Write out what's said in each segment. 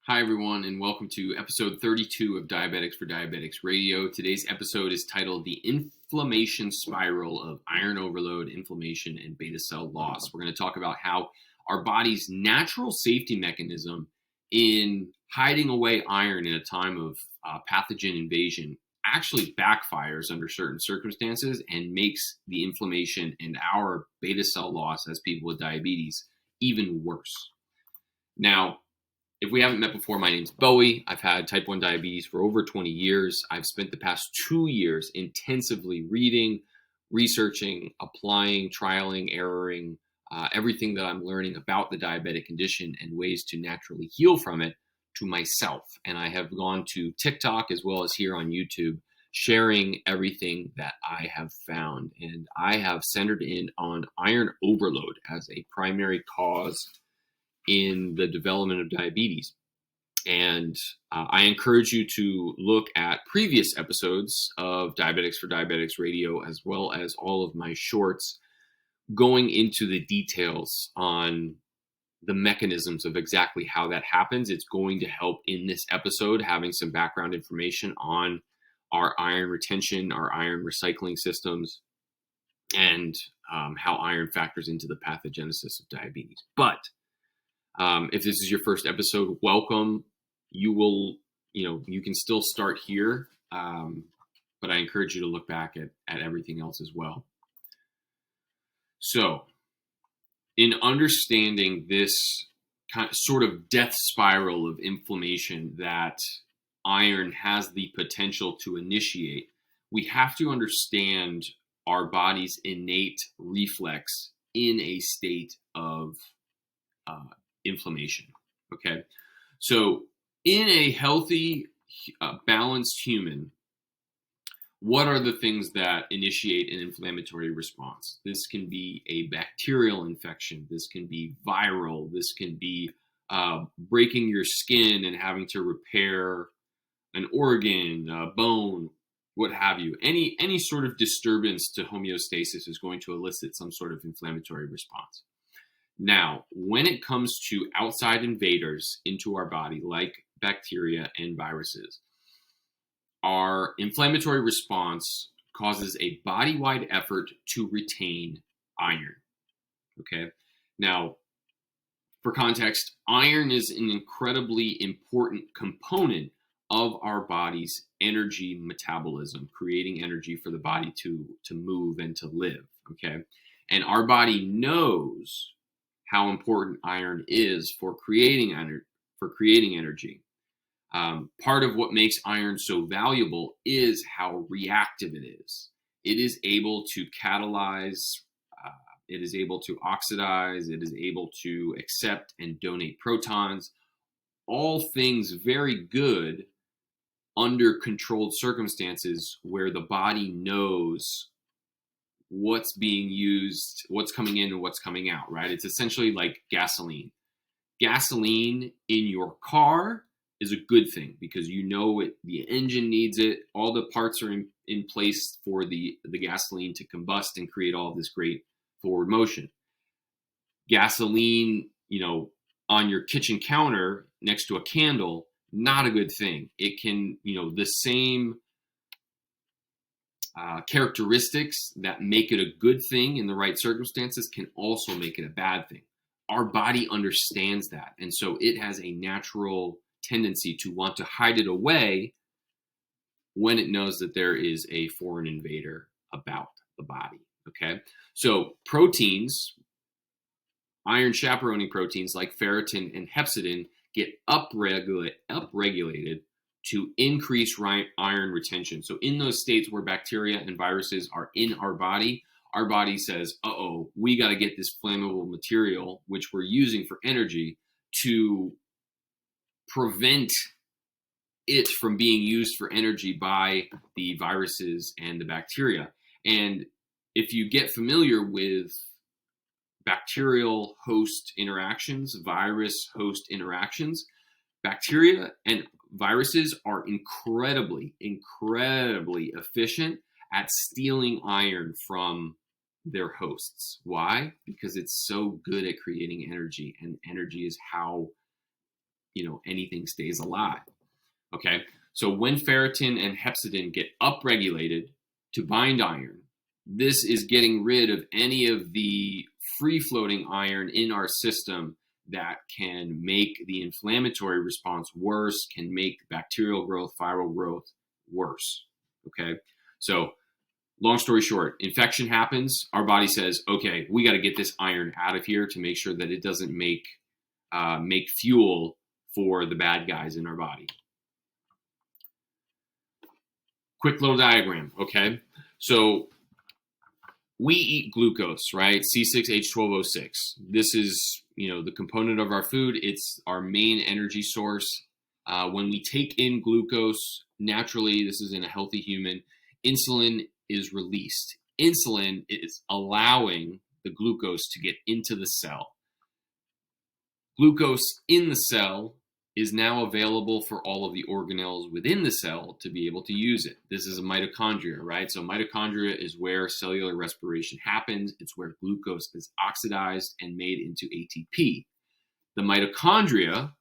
Hi, everyone, and welcome to episode 32 of Diabetics for Diabetics Radio. Today's episode is titled The Inflammation Spiral of Iron Overload, Inflammation, and Beta Cell Loss. We're going to talk about how our body's natural safety mechanism in hiding away iron in a time of pathogen invasion actually backfires under certain circumstances and makes the inflammation and our beta cell loss as people with diabetes even worse. Now, if we haven't met before, my name's Bowie. I've had type 1 diabetes for over 20 years. I've spent the past 2 years intensively reading, researching, applying, trialing, erroring, everything that I'm learning about the diabetic condition and ways to naturally heal from it to myself. And I have gone to TikTok as well as here on YouTube, sharing everything that I have found. And I have centered in on iron overload as a primary cause in the development of diabetes. And I encourage you to look at previous episodes of Diabetics for Diabetics Radio, as well as all of my shorts, going into the details on the mechanisms of exactly how that happens. It's going to help in this episode, having some background information on our iron retention, our iron recycling systems, and how iron factors into the pathogenesis of diabetes. But if this is your first episode, welcome. You can still start here, but I encourage you to look back at everything else as well. So, in understanding this sort of death spiral of inflammation that iron has the potential to initiate, we have to understand our body's innate reflex in a state of inflammation. Okay, so in a healthy, balanced human, what are the things that initiate an inflammatory response? This can be a bacterial infection. This can be viral. This can be breaking your skin and having to repair an organ, a bone, what have you. Any sort of disturbance to homeostasis is going to elicit some sort of inflammatory response. Now, when it comes to outside invaders into our body, like bacteria and viruses, our inflammatory response causes a body-wide effort to retain iron. Okay? Now, for context, iron is an incredibly important component of our body's energy metabolism, creating energy for the body to move and to live. Okay? And our body knows how important iron is for creating energy. Part of what makes iron so valuable is how reactive it is. It is able to catalyze, it is able to oxidize, it is able to accept and donate protons, all things very good under controlled circumstances where the body knows what's being used, what's coming in and what's coming out, right? It's essentially like gasoline. Gasoline in your car is a good thing because you know it, the engine needs it, all the parts are in place for the gasoline to combust and create all this great forward motion. Gasoline, on your kitchen counter next to a candle, not a good thing. It can, the same characteristics that make it a good thing in the right circumstances can also make it a bad thing. Our body understands that. And so it has a natural tendency to want to hide it away when it knows that there is a foreign invader about the body. Okay. So proteins, iron chaperoning proteins like ferritin and hepcidin get upregulated to increase iron retention. So in those states where bacteria and viruses are in our body says, we got to get this flammable material, which we're using for energy, to prevent it from being used for energy by the viruses and the bacteria. And if you get familiar with bacterial host interactions, virus host interactions, bacteria and viruses are incredibly efficient at stealing iron from their hosts. Why? Because it's so good at creating energy, and energy is how anything stays alive. Okay, so when ferritin and hepcidin get upregulated to bind iron, this is getting rid of any of the free-floating iron in our system that can make the inflammatory response worse, can make bacterial growth, viral growth worse. Okay, so long story short, infection happens. Our body says, okay, we got to get this iron out of here to make sure that it doesn't make fuel for the bad guys in our body. Quick little diagram, okay? So we eat glucose, right? C6H12O6. This is, the component of our food. It's our main energy source. When we take in glucose, naturally, this is in a healthy human, insulin is released. Insulin is allowing the glucose to get into the cell. Glucose in the cell is now available for all of the organelles within the cell to be able to use it. This is a mitochondria, right? So mitochondria is where cellular respiration happens. It's where glucose is oxidized and made into ATP. The mitochondria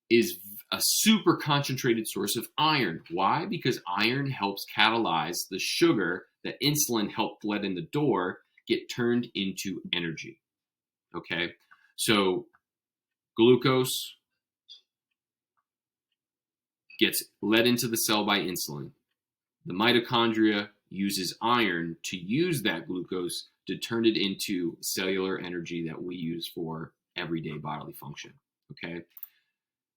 is a super concentrated source of iron. Why? Because iron helps catalyze the sugar that insulin helped let in the door get turned into energy. Okay, so glucose gets led into the cell by insulin. The mitochondria uses iron to use that glucose to turn it into cellular energy that we use for everyday bodily function. Okay.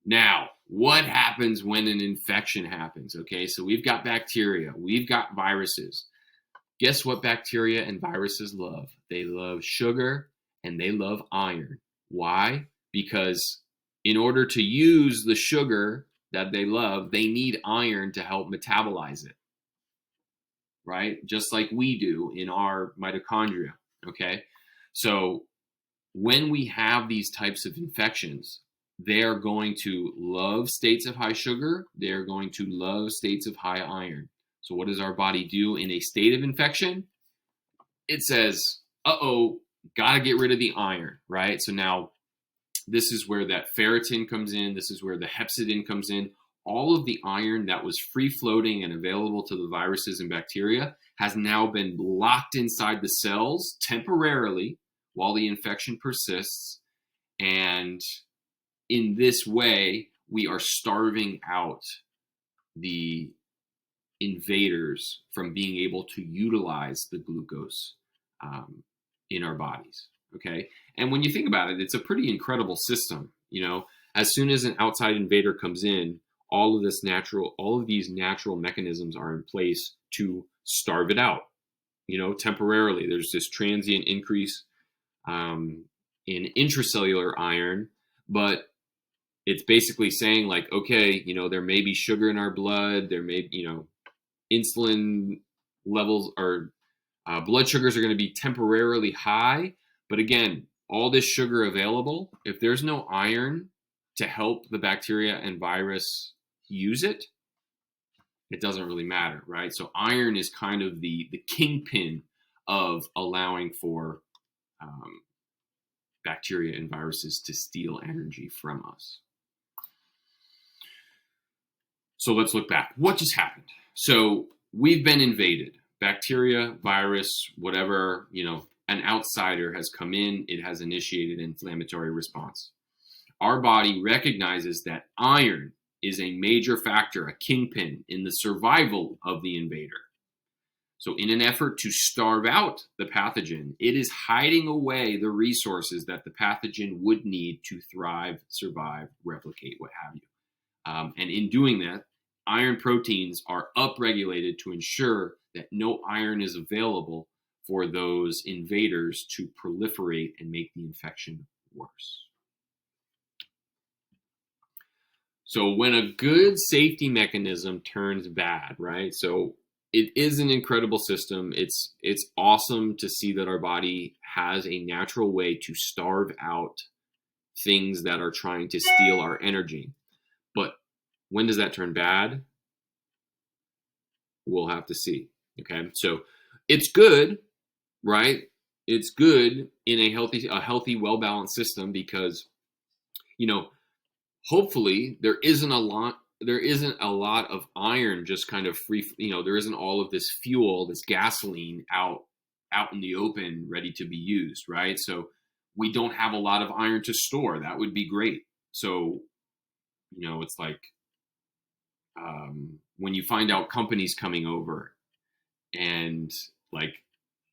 Now, what happens when an infection happens? Okay, so we've got bacteria, we've got viruses. Guess what bacteria and viruses love? They love sugar and they love iron. Why? Because in order to use the sugar that they love, they need iron to help metabolize it, right? Just like we do in our mitochondria, okay? So when we have these types of infections, they're going to love states of high sugar. They're going to love states of high iron. So what does our body do in a state of infection? It says, uh-oh, got to get rid of the iron, right? So now this is where that ferritin comes in. This is where the hepcidin comes in. All of the iron that was free-floating and available to the viruses and bacteria has now been locked inside the cells temporarily while the infection persists. And in this way, we are starving out the invaders from being able to utilize the glucose in our bodies. Okay, and when you think about it, it's a pretty incredible system. As soon as an outside invader comes in, all of these natural mechanisms are in place to starve it out. Temporarily, there's this transient increase in intracellular iron, but it's basically saying like, okay, there may be sugar in our blood, there may, insulin levels or blood sugars are going to be temporarily high. But again, all this sugar available, if there's no iron to help the bacteria and virus use it, it doesn't really matter, right? So iron is kind of the kingpin of allowing for bacteria and viruses to steal energy from us. So let's look back. What just happened? So we've been invaded. Bacteria, virus, whatever, an outsider has come in. It has initiated an inflammatory response. Our body recognizes that iron is a major factor, a kingpin in the survival of the invader. So in an effort to starve out the pathogen, it is hiding away the resources that the pathogen would need to thrive, survive, replicate, what have you. And in doing that, iron proteins are upregulated to ensure that no iron is available for those invaders to proliferate and make the infection worse. So when a good safety mechanism turns bad, right? So it is an incredible system. It's awesome to see that our body has a natural way to starve out things that are trying to steal our energy. But when does that turn bad? We'll have to see. Okay, so it's good, right? It's good in a healthy, well-balanced system because, hopefully there isn't a lot of iron just kind of free, there isn't all of this fuel, this gasoline out in the open ready to be used, right? So we don't have a lot of iron to store. That would be great. So, it's like, when you find out companies coming over and like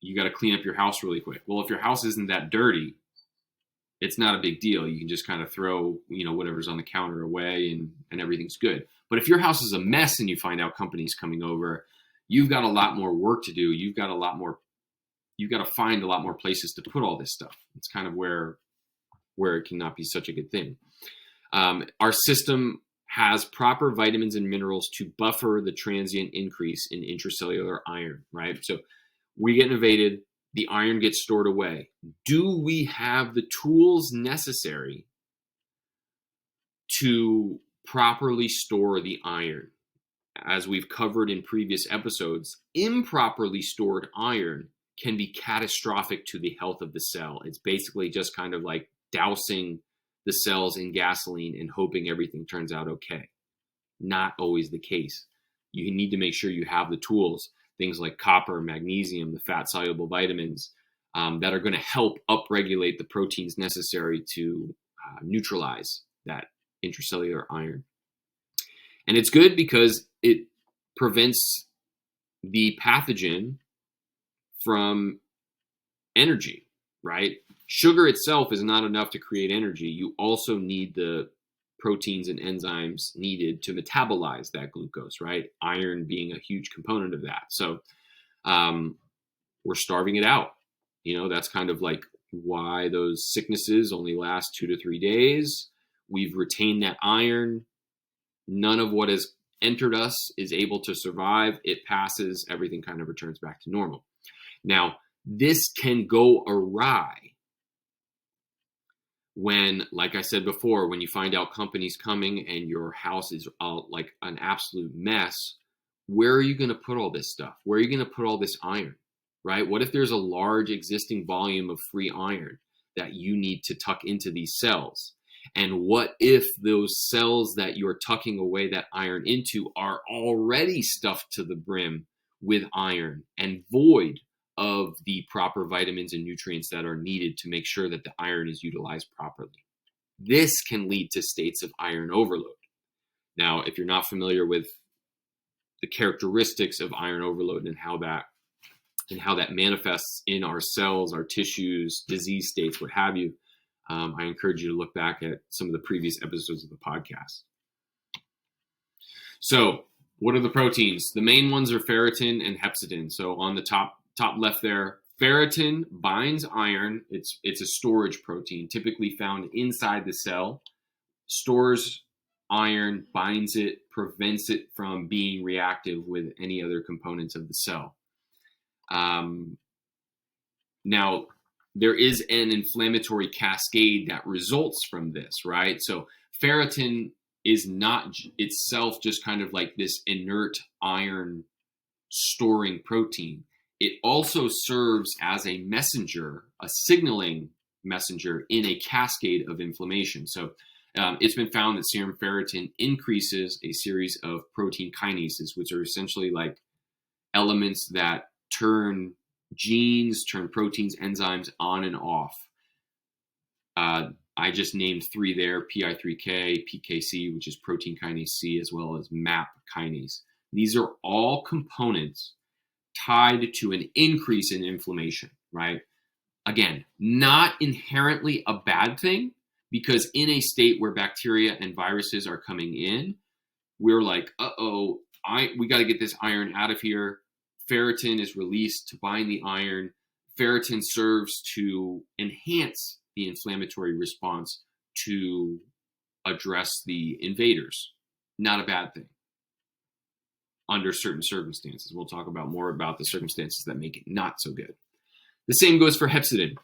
you got to clean up your house really quick. Well, if your house isn't that dirty, it's not a big deal. You can just kind of throw, whatever's on the counter away and everything's good. But if your house is a mess and you find out companies coming over, you've got a lot more work to do. You've got to find a lot more places to put all this stuff. It's kind of where it cannot be such a good thing. Our system has proper vitamins and minerals to buffer the transient increase in intracellular iron, right? So we get invaded, the iron gets stored away. Do we have the tools necessary to properly store the iron? As we've covered in previous episodes, improperly stored iron can be catastrophic to the health of the cell. It's basically just kind of like dousing the cells in gasoline and hoping everything turns out okay. Not always the case. You need to make sure you have the tools, things like copper, magnesium, the fat-soluble vitamins, that are going to help upregulate the proteins necessary to neutralize that intracellular iron. And it's good because it prevents the pathogen from energy, right? Sugar itself is not enough to create energy. You also need the proteins and enzymes needed to metabolize that glucose, right? Iron being a huge component of that. So we're starving it out. That's kind of like why those sicknesses only last 2 to 3 days. We've retained that iron. None of what has entered us is able to survive. It passes. Everything kind of returns back to normal. Now, this can go awry when, like I said before, when you find out companies coming and your house is like an absolute mess. Where are you going to put all this stuff? Where are you going to put all this iron, right? What if there's a large existing volume of free iron that you need to tuck into these cells? And what if those cells that you're tucking away that iron into are already stuffed to the brim with iron and void of the proper vitamins and nutrients that are needed to make sure that the iron is utilized properly? This can lead to states of iron overload. Now, if you're not familiar with the characteristics of iron overload and how that manifests in our cells, our tissues, disease states, what have you, I encourage you to look back at some of the previous episodes of the podcast. So what are the proteins? The main ones are ferritin and hepcidin. So on the top left there, ferritin binds iron. It's a storage protein, typically found inside the cell, stores iron, binds it, prevents it from being reactive with any other components of the cell. Now, there is an inflammatory cascade that results from this, right? So ferritin is not itself just kind of like this inert iron storing protein. It also serves as a messenger, a signaling messenger in a cascade of inflammation. So it's been found that serum ferritin increases a series of protein kinases, which are essentially like elements that turn genes, turn proteins, enzymes on and off. I just named 3 there: PI3K, PKC, which is protein kinase C, as well as MAP kinase. These are all components tied to an increase in inflammation, right? Again, not inherently a bad thing, because in a state where bacteria and viruses are coming in, we're like, we got to get this iron out of here. Ferritin is released to bind the iron. Ferritin serves to enhance the inflammatory response to address the invaders. Not a bad thing under certain circumstances. We'll talk more about the circumstances that make it not so good. The same goes for hepcidin.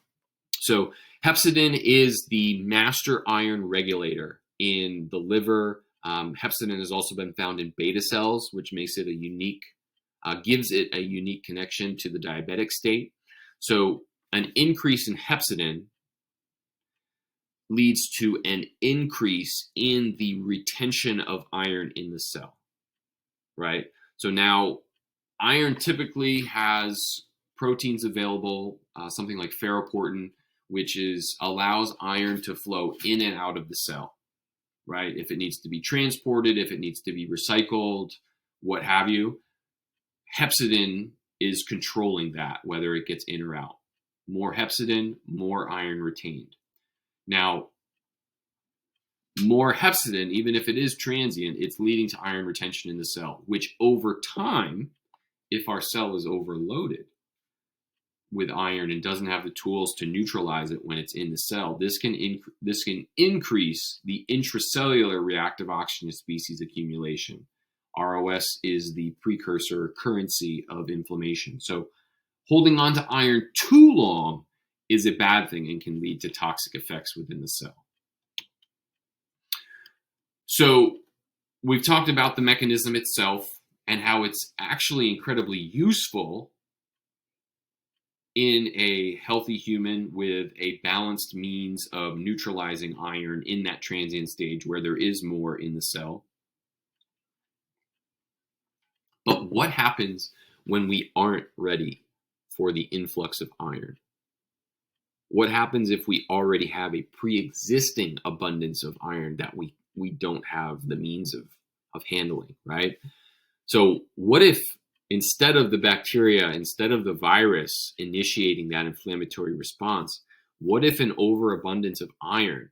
So hepcidin is the master iron regulator in the liver. Hepcidin has also been found in beta cells, which makes it gives it a unique connection to the diabetic state. So an increase in hepcidin leads to an increase in the retention of iron in the cell, right? So now iron typically has proteins available, something like ferroportin, which allows iron to flow in and out of the cell, right? If it needs to be transported, if it needs to be recycled, what have you. Hepcidin is controlling that, whether it gets in or out. More hepcidin, more iron retained. Now, more hepcidin, even if it is transient, it's leading to iron retention in the cell, which over time, if our cell is overloaded with iron and doesn't have the tools to neutralize it when it's in the cell, this can increase the intracellular reactive oxygen species accumulation. ROS is the precursor currency of inflammation. So holding on to iron too long is a bad thing and can lead to toxic effects within the cell. So we've talked about the mechanism itself and how it's actually incredibly useful in a healthy human with a balanced means of neutralizing iron in that transient stage where there is more in the cell. But what happens when we aren't ready for the influx of iron? What happens if we already have a pre-existing abundance of iron that we don't have the means of handling, right? So what if instead of the bacteria, instead of the virus initiating that inflammatory response, what if an overabundance of iron,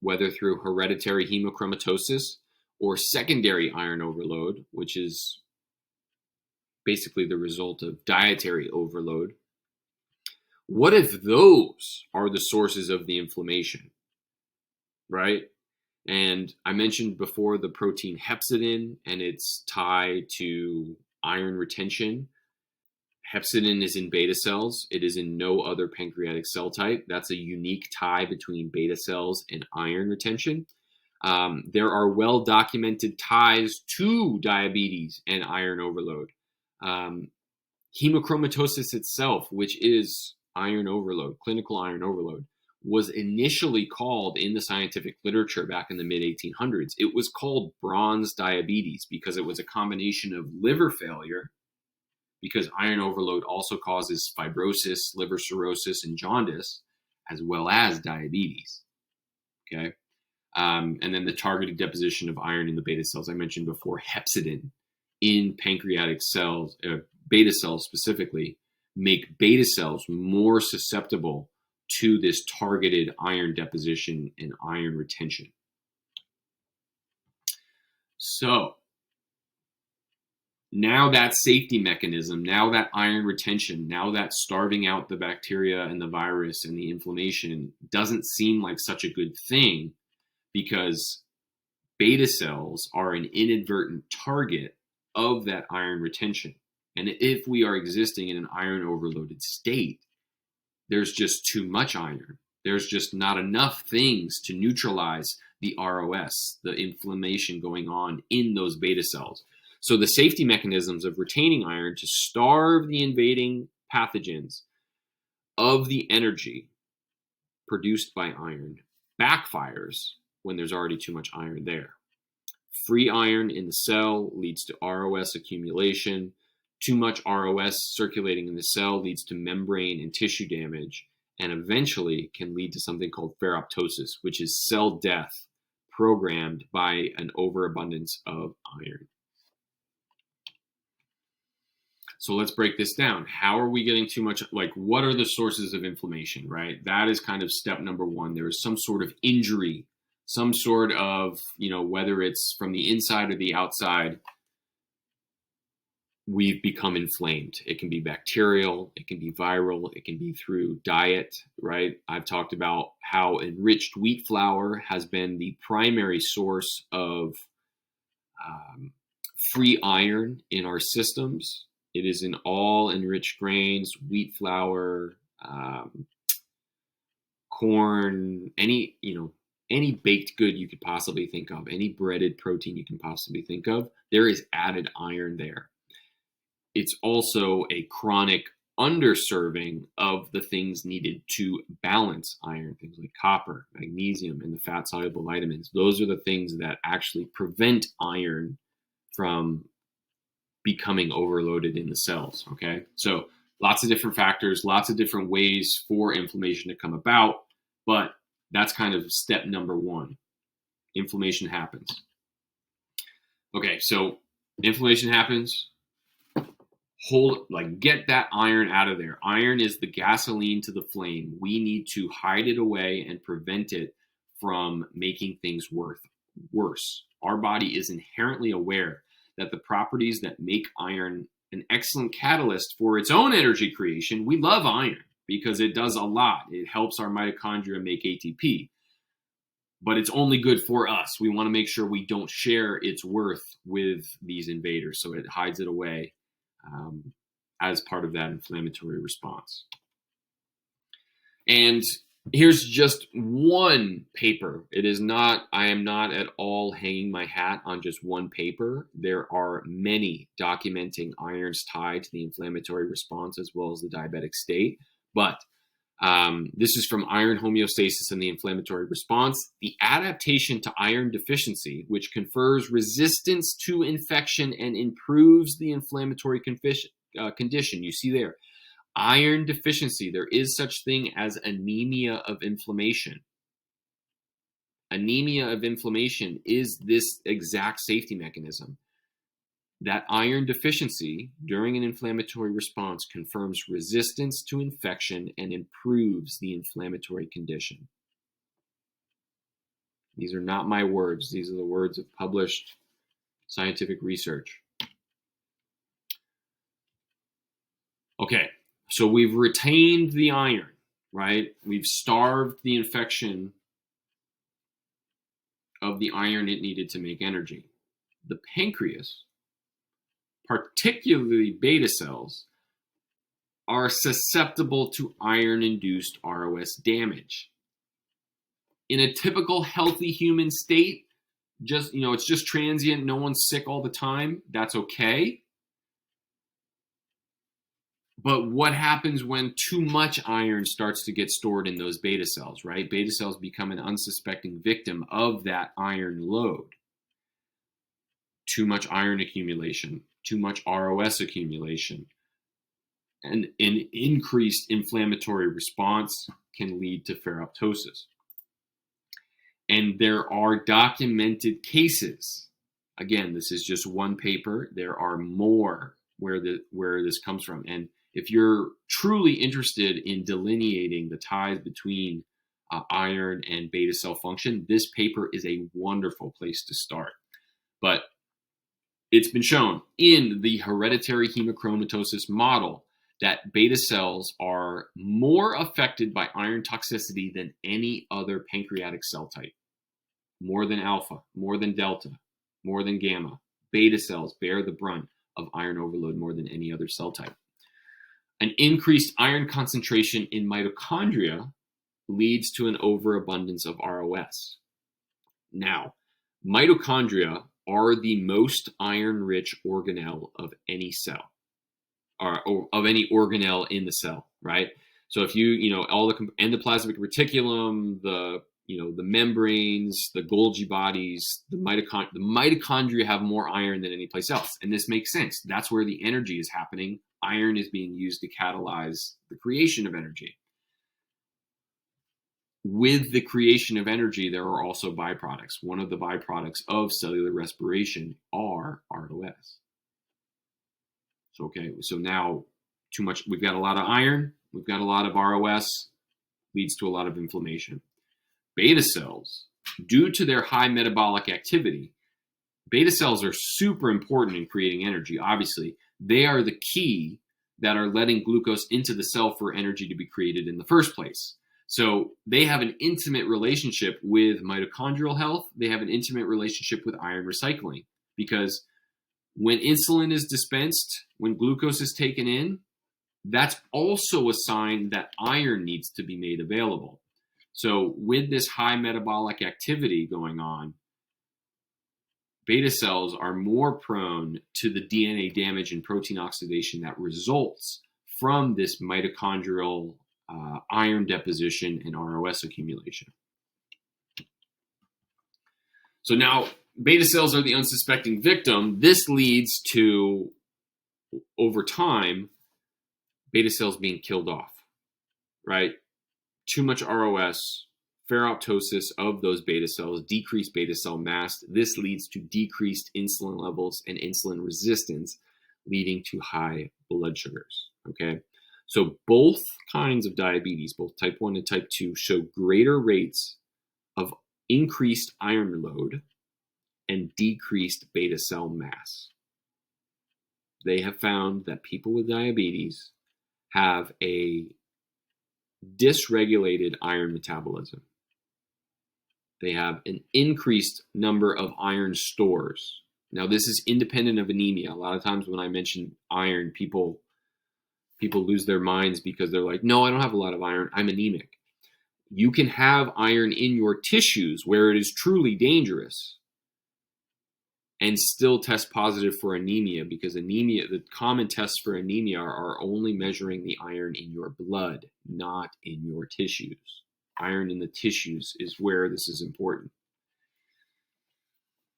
whether through hereditary hemochromatosis or secondary iron overload, which is basically the result of dietary overload, what if those are the sources of the inflammation, right? And I mentioned before the protein hepcidin and its tie to iron retention. Hepcidin is in beta cells. It is in no other pancreatic cell type. That's a unique tie between beta cells and iron retention. There are well-documented ties to diabetes and iron overload. Hemochromatosis itself, which is iron overload, clinical iron overload, was initially called in the scientific literature back in the mid-1800s. It was called bronze diabetes because it was a combination of liver failure, because iron overload also causes fibrosis, liver cirrhosis, and jaundice, as well as diabetes. Okay. And then the targeted deposition of iron in the beta cells. I mentioned before, hepcidin in pancreatic cells, beta cells specifically, make beta cells more susceptible to this targeted iron deposition and iron retention. So now that safety mechanism, now that iron retention, now that starving out the bacteria and the virus and the inflammation doesn't seem like such a good thing, because beta cells are an inadvertent target of that iron retention. And if we are existing in an iron overloaded state, there's just too much iron. There's just not enough things to neutralize the ROS, the inflammation going on in those beta cells. So the safety mechanisms of retaining iron to starve the invading pathogens of the energy produced by iron backfires when there's already too much iron there. Free iron in the cell leads to ROS accumulation. Too much ROS circulating in the cell leads to membrane and tissue damage, and eventually can lead to something called ferroptosis, which is cell death programmed by an overabundance of iron. So let's break this down. How are we getting too much? Like, what are the sources of inflammation, right? That is kind of step number one. There is some sort of injury, some sort of, whether it's from the inside or the outside, we've become inflamed. It can be bacterial, it can be viral, it can be through diet, right? I've talked about how enriched wheat flour has been the primary source of free iron in our systems. It is in all enriched grains, wheat flour, corn, any baked good you could possibly think of, any breaded protein you can possibly think of, there is added iron there. It's also a chronic underserving of the things needed to balance iron, things like copper, magnesium, and the fat-soluble vitamins. Those are the things that actually prevent iron from becoming overloaded in the cells, okay? So lots of different factors, lots of different ways for inflammation to come about, but that's kind of step number one. Inflammation happens. Okay, so inflammation happens. Get that iron out of there. Iron is the gasoline to the flame. We need to hide it away and prevent it from making things worse. Our body is inherently aware that the properties that make iron an excellent catalyst for its own energy creation. We love iron because it does a lot. It helps our mitochondria make ATP, but it's only good for us. We want to make sure we don't share its worth with these invaders, so it hides it away as part of that inflammatory response. And here's just one paper. I am not at all hanging my hat on just one paper. There are many documenting iron's tie to the inflammatory response as well as the diabetic state. But this is from Iron Homeostasis and the Inflammatory Response. The adaptation to iron deficiency, which confers resistance to infection and improves the inflammatory condition. You see there, iron deficiency. There is such thing as anemia of inflammation. Anemia of inflammation is this exact safety mechanism. That iron deficiency during an inflammatory response confirms resistance to infection and improves the inflammatory condition. These are not my words. These are the words of published scientific research. Okay, so we've retained the iron, right? We've starved the infection of the iron it needed to make energy. The pancreas, particularly beta cells, are susceptible to iron-induced ROS damage. In a typical healthy human state, it's just transient, no one's sick all the time, that's okay. But what happens when too much iron starts to get stored in those beta cells, right? Beta cells become an unsuspecting victim of that iron load. Too much iron accumulation, too much ROS accumulation, and an increased inflammatory response can lead to ferroptosis. And there are documented cases. Again, this is just one paper. There are more where this comes from. And if you're truly interested in delineating the ties between iron and beta cell function, this paper is a wonderful place to start. But it's been shown in the hereditary hemochromatosis model that beta cells are more affected by iron toxicity than any other pancreatic cell type. More than alpha, more than delta, more than gamma. Beta cells bear the brunt of iron overload more than any other cell type. An increased iron concentration in mitochondria leads to an overabundance of ROS. Now, mitochondria are the most iron-rich organelle of any cell, or of any organelle in the cell, right? So if all the endoplasmic reticulum, the membranes, the Golgi bodies, the mitochondria have more iron than any place else. And this makes sense. That's where the energy is happening. Iron is being used to catalyze the creation of energy. With the creation of energy, there are also byproducts. One of the byproducts of cellular respiration are ROS. So now we've got a lot of iron, we've got a lot of ROS, leads to a lot of inflammation. Beta cells, due to their high metabolic activity, beta cells are super important in creating energy. Obviously, they are the key that are letting glucose into the cell for energy to be created in the first place. So they have an intimate relationship with mitochondrial health. They have an intimate relationship with iron recycling, because when insulin is dispensed, when glucose is taken in, that's also a sign that iron needs to be made available. So with this high metabolic activity going on, beta cells are more prone to the DNA damage and protein oxidation that results from this mitochondrial iron deposition and ROS accumulation. So now beta cells are the unsuspecting victim. This leads to, over time, beta cells being killed off, right? Too much ROS, ferroptosis of those beta cells, decreased beta cell mass. This leads to decreased insulin levels and insulin resistance, leading to high blood sugars, okay? So both kinds of diabetes, both type 1 and type 2, show greater rates of increased iron load and decreased beta cell mass. They have found that people with diabetes have a dysregulated iron metabolism. They have an increased number of iron stores. Now, this is independent of anemia. A lot of times when I mention iron, people lose their minds because they're like, no, I don't have a lot of iron, I'm anemic. You can have iron in your tissues where it is truly dangerous and still test positive for anemia, because anemia, the common tests for anemia are only measuring the iron in your blood, not in your tissues. Iron in the tissues is where this is important.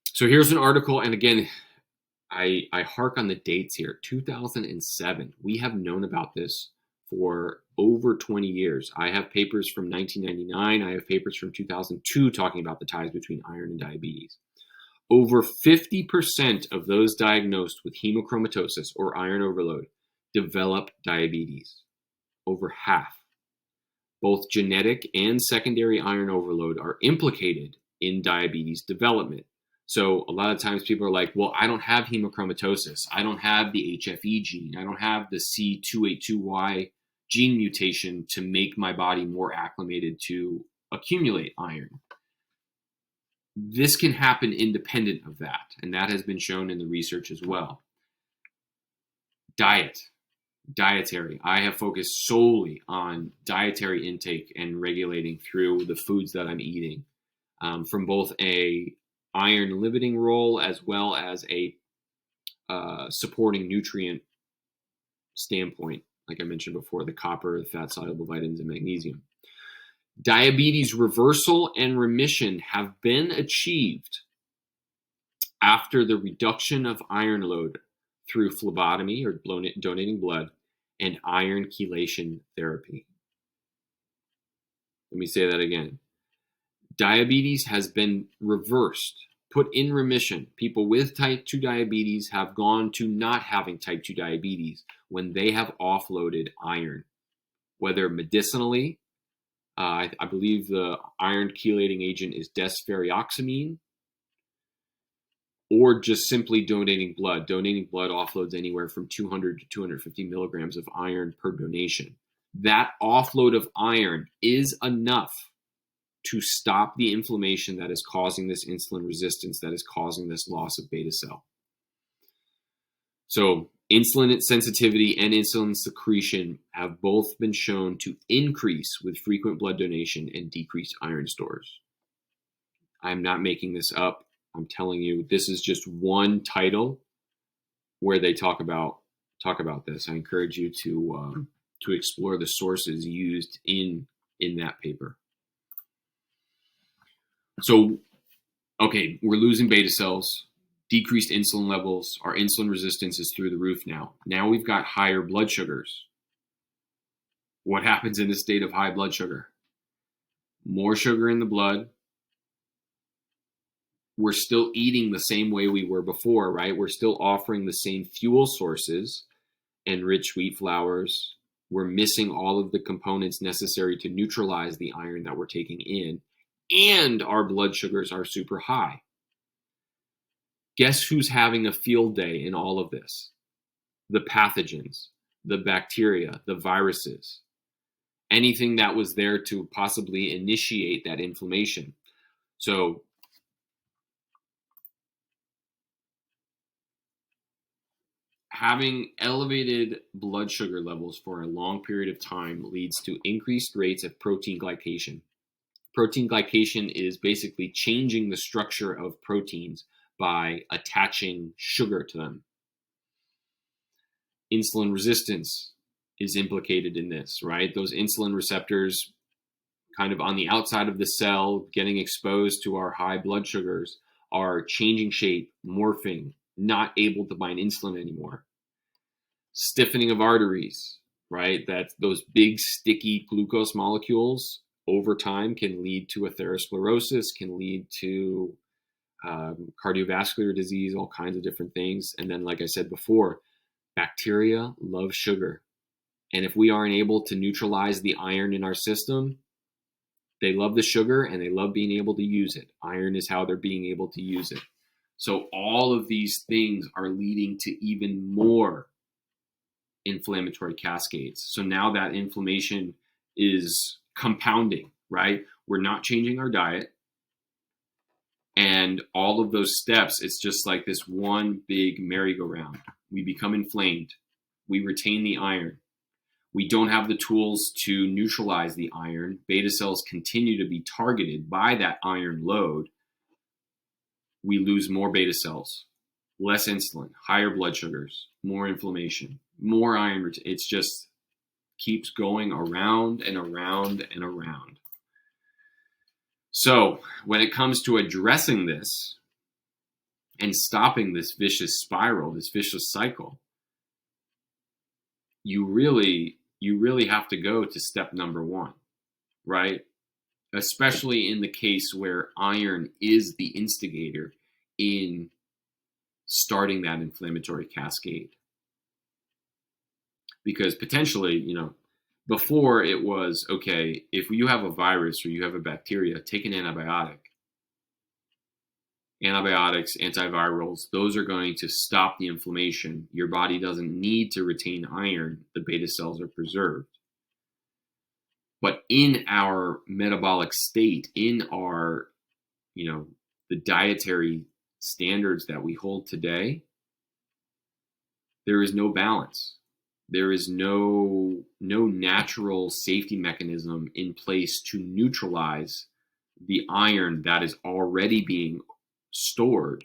So here's an article, and again, I hark on the dates here. 2007. We have known about this for over 20 years. I have papers from 1999. I have papers from 2002 talking about the ties between iron and diabetes. Over 50% of those diagnosed with hemochromatosis or iron overload develop diabetes. Over half. Both genetic and secondary iron overload are implicated in diabetes development. So a lot of times people are like, well, I don't have hemochromatosis. I don't have the HFE gene. I don't have the C282Y gene mutation to make my body more acclimated to accumulate iron. This can happen independent of that, and that has been shown in the research as well. Dietary. I have focused solely on dietary intake and regulating through the foods that I'm eating, from both a iron limiting role as well as a supporting nutrient standpoint, like I mentioned before, the copper, the fat-soluble vitamins, and magnesium. Diabetes reversal and remission have been achieved after the reduction of iron load through phlebotomy or donating blood and iron chelation therapy. Let me say that again. Diabetes has been reversed, put in remission. People with type 2 diabetes have gone to not having type 2 diabetes when they have offloaded iron, whether medicinally. I believe the iron chelating agent is desferrioxamine, or just simply donating blood. Donating blood offloads anywhere from 200 to 250 milligrams of iron per donation. That offload of iron is enough to stop the inflammation that is causing this insulin resistance, that is causing this loss of beta cell. So insulin sensitivity and insulin secretion have both been shown to increase with frequent blood donation and decreased iron stores. I'm not making this up. I'm telling you, this is just one title where they talk about this. I encourage you to explore the sources used in that paper. So, okay, we're losing beta cells, decreased insulin levels. Our insulin resistance is through the roof now. Now we've got higher blood sugars. What happens in a state of high blood sugar? More sugar in the blood. We're still eating the same way we were before, right? We're still offering the same fuel sources, enriched wheat flours. We're missing all of the components necessary to neutralize the iron that we're taking in, and our blood sugars are super high. Guess who's having a field day in all of this? The pathogens, the bacteria, the viruses, anything that was there to possibly initiate that inflammation. So having elevated blood sugar levels for a long period of time leads to increased rates of protein glycation. Protein glycation is basically changing the structure of proteins by attaching sugar to them. Insulin resistance is implicated in this, right? Those insulin receptors kind of on the outside of the cell getting exposed to our high blood sugars are changing shape, morphing, not able to bind insulin anymore. Stiffening of arteries, right? That those big sticky glucose molecules over time can lead to atherosclerosis, can lead to cardiovascular disease, all kinds of different things. And then, like I said before, bacteria love sugar. And if we aren't able to neutralize the iron in our system, they love the sugar and they love being able to use it. Iron is how they're being able to use it. So all of these things are leading to even more inflammatory cascades. So now that inflammation is compounding, right? We're not changing our diet. And all of those steps, it's just like this one big merry-go-round. We become inflamed. We retain the iron. We don't have the tools to neutralize the iron. Beta cells continue to be targeted by that iron load. We lose more beta cells, less insulin, higher blood sugars, more inflammation, more iron. It's just keeps going around and around and around. So when it comes to addressing this and stopping this vicious spiral, this vicious cycle, you really have to go to step number one, right? Especially in the case where iron is the instigator in starting that inflammatory cascade. Because potentially, before it was, okay, if you have a virus or you have a bacteria, take an antibiotic. Antibiotics, antivirals, those are going to stop the inflammation. Your body doesn't need to retain iron. The beta cells are preserved. But in our metabolic state, in our, the dietary standards that we hold today, there is no balance. There is no natural safety mechanism in place to neutralize the iron that is already being stored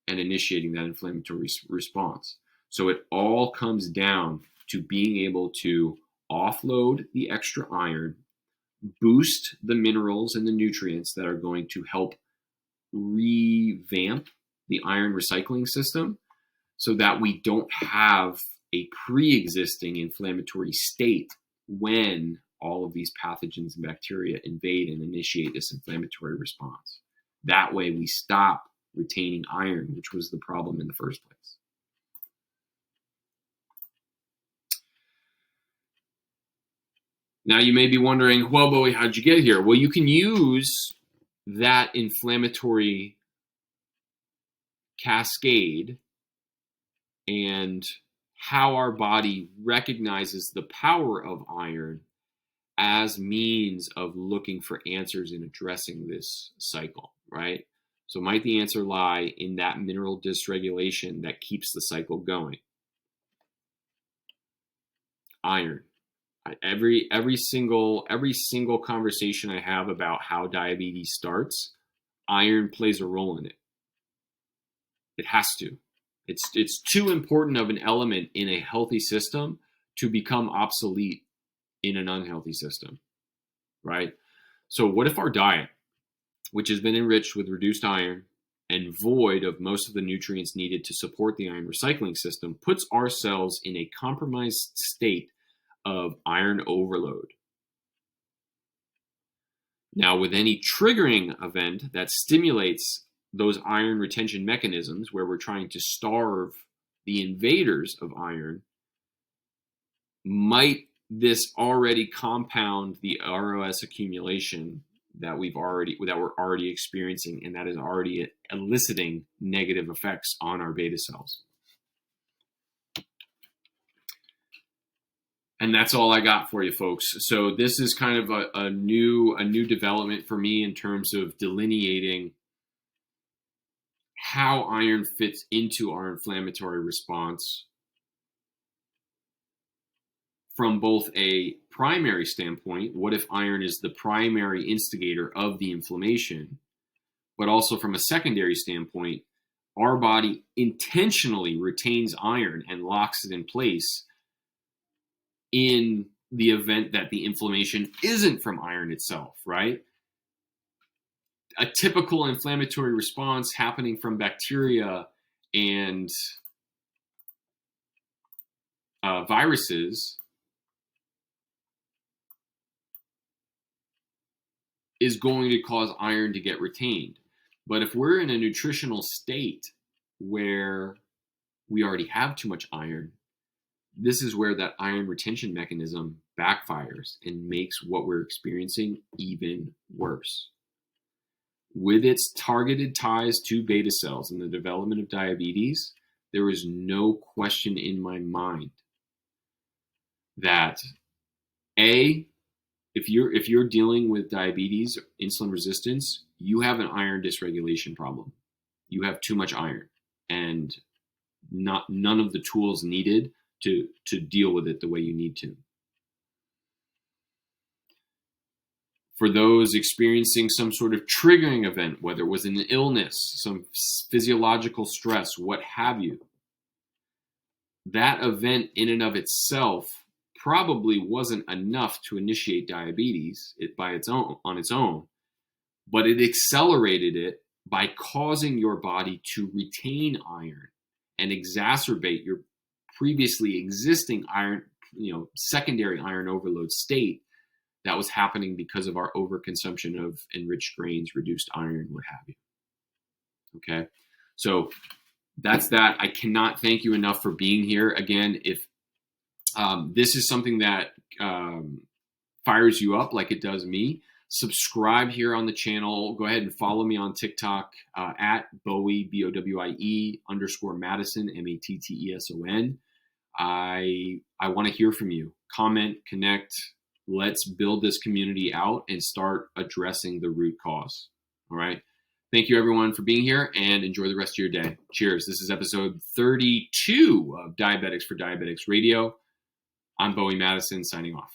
and initiating that inflammatory response. So it all comes down to being able to offload the extra iron, boost the minerals and the nutrients that are going to help revamp the iron recycling system so that we don't have a pre-existing inflammatory state when all of these pathogens and bacteria invade and initiate this inflammatory response. That way we stop retaining iron, which was the problem in the first place. Now you may be wondering, well, Bowie, how'd you get here? Well, you can use that inflammatory cascade and how our body recognizes the power of iron as means of looking for answers in addressing this cycle, right? So might the answer lie in that mineral dysregulation that keeps the cycle going? Iron. Every single conversation I have about how diabetes starts, iron plays a role in it. It has to. It's too important of an element in a healthy system to become obsolete in an unhealthy system, right? So what if our diet, which has been enriched with reduced iron and void of most of the nutrients needed to support the iron recycling system, puts our cells in a compromised state of iron overload? Now, with any triggering event that stimulates those iron retention mechanisms where we're trying to starve the invaders of iron, might this already compound the ROS accumulation that we're already experiencing, and that is already eliciting negative effects on our beta cells? And that's all I got for you, folks. So this is kind of a new development for me in terms of delineating how iron fits into our inflammatory response from both a primary standpoint, what if iron is the primary instigator of the inflammation, but also from a secondary standpoint, our body intentionally retains iron and locks it in place in the event that the inflammation isn't from iron itself, right? A typical inflammatory response happening from bacteria and viruses is going to cause iron to get retained. But if we're in a nutritional state where we already have too much iron, this is where that iron retention mechanism backfires and makes what we're experiencing even worse. With its targeted ties to beta cells in the development of diabetes, there is no question in my mind that if you're dealing with diabetes, insulin resistance, you have an iron dysregulation problem. You have too much iron, and none of the tools needed to deal with it the way you need to. For those experiencing some sort of triggering event, whether it was an illness, some physiological stress, what have you, that event in and of itself probably wasn't enough to initiate diabetes on its own, but it accelerated it by causing your body to retain iron and exacerbate your previously existing iron, secondary iron overload state that was happening because of our overconsumption of enriched grains, reduced iron, what have you. Okay, so that's that. I cannot thank you enough for being here. Again, if this is something that fires you up like it does me, subscribe here on the channel. Go ahead and follow me on TikTok at Bowie, BOWIE _ Madison, MATTESON. I want to hear from you. Comment, connect. Let's build this community out and start addressing the root cause. All right. Thank you, everyone, for being here, and enjoy the rest of your day. Cheers. This is episode 32 of Diabetics for Diabetics Radio. I'm Bowie Madison, signing off.